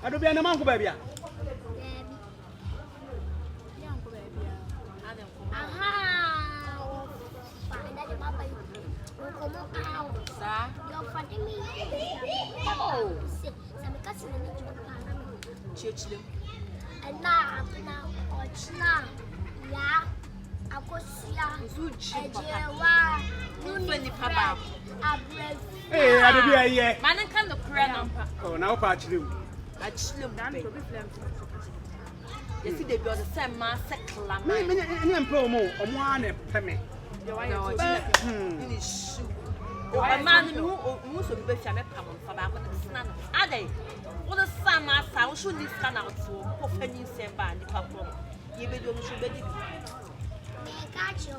Adobea na manko baby a. Aha. Find that papa you. Come out. Sir. You're fighting me. Oh. Some cousin in the church. And now, Ochna. Yeah. Akosia. Ejewa. Hey, Adobea here. Man can the prayer. Oh, now patch you. You see, they do the same master clam. Me promo, one peme. A man who most of the family come for back on the snap. Are they? What a summer sound should this stand out so often you send by the couple. You be doing should be. Catch you. A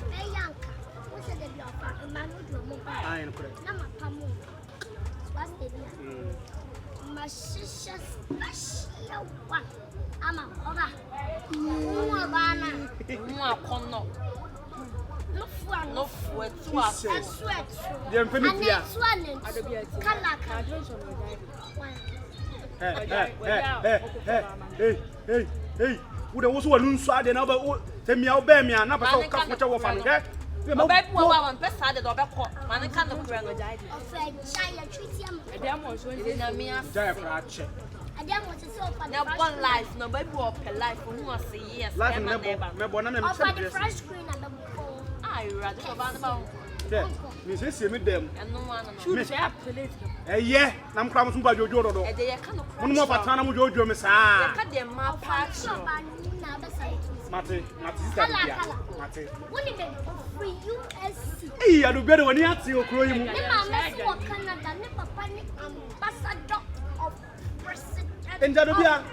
Bianca. What's the offer? A man would do more. I am correct. Nama Pamu. What's the deal? My sister's special one. I'm a over. Muabana. Muacono. No foot. Sweat. The Infinity. Hey. Who the was one side and other tell me how bear me and never saw much of one. You know, back one beside the dog. Man can't the prayer died. I don't want to solve for no one life, no baby walk a life for who was a year. Life never. The fresh screen and the I rather go about. Miss me them. And no one should have yeah, I'm cramming by your door. And they are kind of one more patana with your drum. Cut them my patch. Mate. What is it? Free USC. Hey, I do better when you ask you crowing. Canada, ambassador of president. And Adobea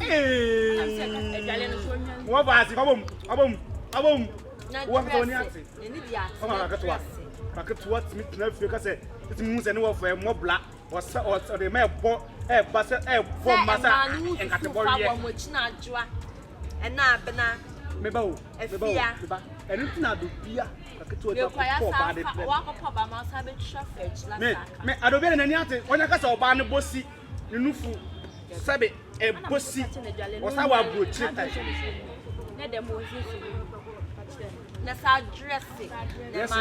USA. What was it? Abom. What was on your Packet what Smith because it moves anywhere for a more black or the mayor bought a basset for Massa and category which not Joa and now Bena. Mebo, and it's not do beer. Walk up by my savage shafage. Me, Adobea and Yate, when I got our banner bossy, you know, Sabe, a bossy was our good chip. That's our dressing. Yes,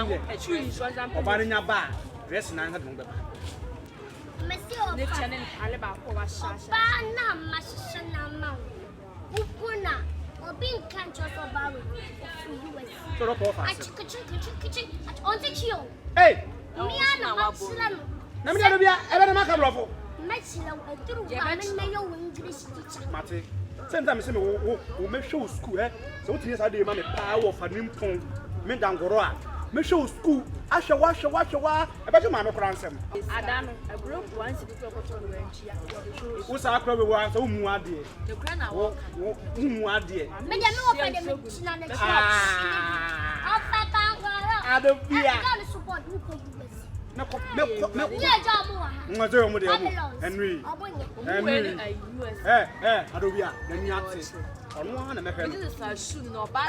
in your bar, dress 900. Monsieur, or being conscious of our hey, Mate, sometimes we make show school, eh? So, what is I do? Man, power of an impong, Mendangoroa. Me show school. I shall wash. I bet you man ransom. Adam, I broke once to talk to the who's our crowd was so muadi. The crown I walk. Muadi. Adobea. Henry. Adobea, then you have to.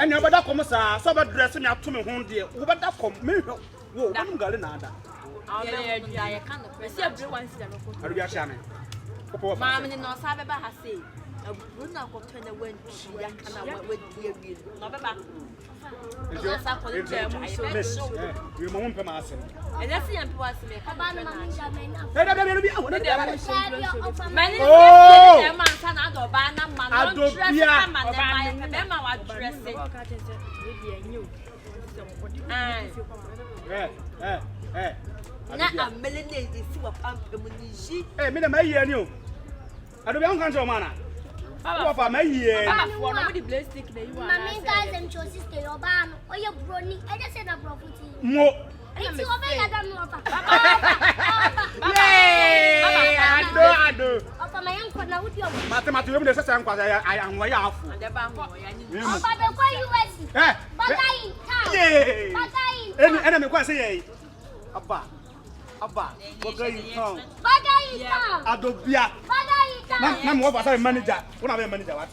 And never come, sir. So bad dressing up to me one day. What that come? Me, whoa, I'm going nada. I can't see everyone's Adobea. Mamma in North Sababa has said, I would not go to the wind. She cannot with you. You won't come out. And that's the end was me. What am I here? Nobody bless stick. Mammy guys and choices the Obama or your brownie. I just said a property. More. It's Obama. I do. Of my uncle now with your mathematics. I am way off. Enemy quite say Abba, what are you from? Adobea. Nam what was a manager? One of a manager. What?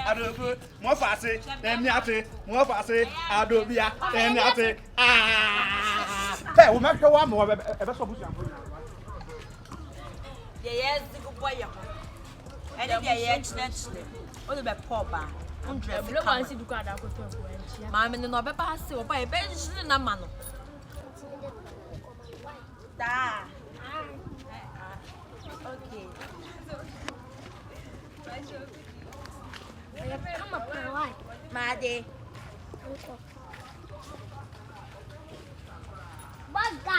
Adobea. More fast, Emiate. More fast, Adobea. Emiate. Hey, we make one more. Ever so much. Yes, the good boy. And if you're yet, all the poor bar. Mamma, no, but I see what I bet in a man. Okay. Come up my wife. Maddie. Baga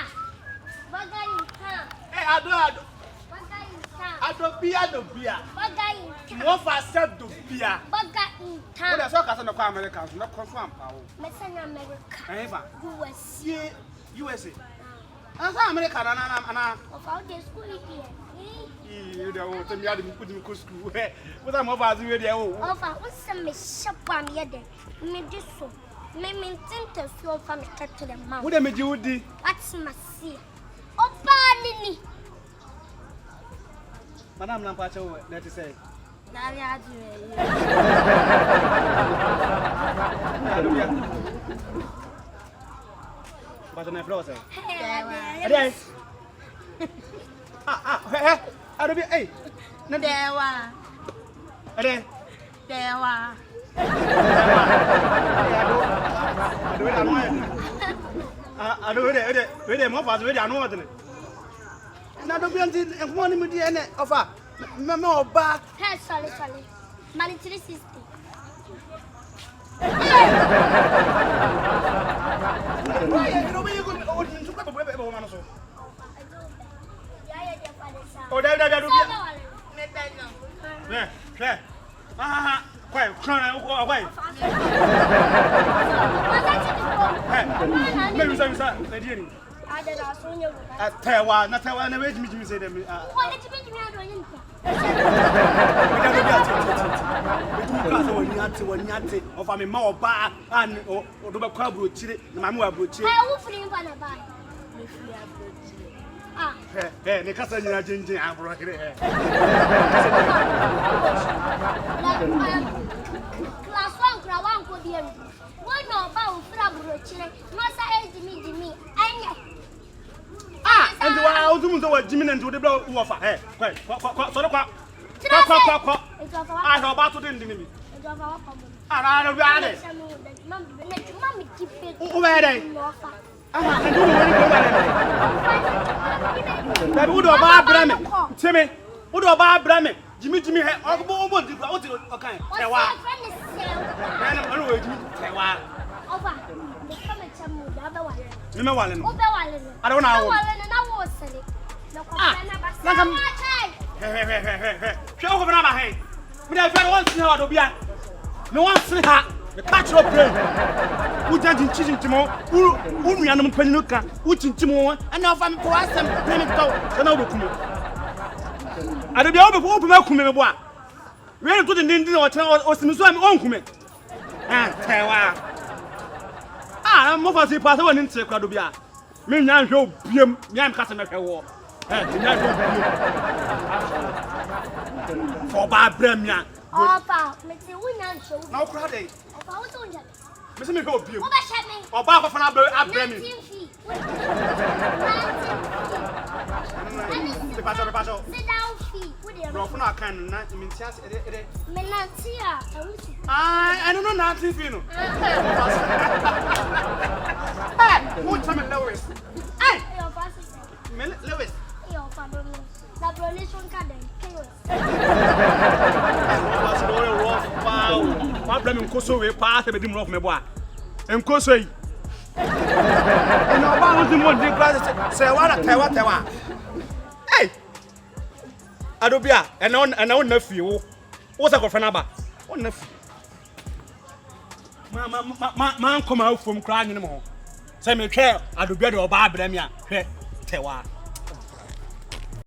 in town. Hey, Adobea. Baga in town. Adobea. Baga in town. More fast, Adobea. Baga in town. What is all cast on the Americans? Not confirm. Messenger America. Eva. USA. USA. I'm American, and Of all the school here. you don't tell me how to put him to school. What I'm about to do. Of what's some shop on the other. Me do so. Me maintain to feel from the church to the mouth. What am I doing? What's my see? Opa Nini. Madame Lampacho, let us say. But on the floor, sir. Hey, Adobea, hey. Dewa. Dewa. Adobea, more fast, I know what it is. Now, don't be until one with the end of a mamma back. hey, sorry. Money 360. Why you know you could to put a woman so? Oh, there. Yeah. Quite crying away. Maybe some lady. I did also know. Tawa, not Tawa, and wait me say them. What did you make me out doing? Of a more bar and or the Bacabu chili, the Mamma Bucci. I will free one of buy. Ah, Hey, the Cassandra Ginger, I'm rocking it. Class 1, Crawan could hear me. What no about Frabro Chile? Must I aid me? And I do what Jimmy and to the blow offer. Hey, quite. I know about to the enemy. I don't know it. Mommy, keep it. Where they? And that would have Brammy. Timmy, would have Brammy. Jimmy, or what did okay. I don't know. Show over my head. We have once now, Adobea. No one see her. The catch your brain. Who didn't cheating tomorrow? Who am Penuka? Who tomorrow? And now I'm for us and penny go. Then I will come. Adobea open my come. Really good in the Indian or some uncle. And Tawa. I'm more for the part of an insect, Adobea. Me now show Biam, Yam Casimir war. For Bad Bremia. Opa, let's see when show. Now, Crowdy. Opa, what's on that? Miss me go Biam. Opa, shut me. Or Baba for a Bremmy. 19 feet. The battle. Sit down feet. What do you Rough not can not mean just Menatia. I don't know nothing for you. What time Lewis? Hey, Lewis. Your father. The donation card and chaos. My blame Koso we pass the dim of my boy. And Koso. And no one was the one big brother say, Tawa. Hey, Adobea, and on nephew. What's a cofanaba? On nephew. Man come out from crying anymore. Say me care, Adobea or Barbara, Tawa.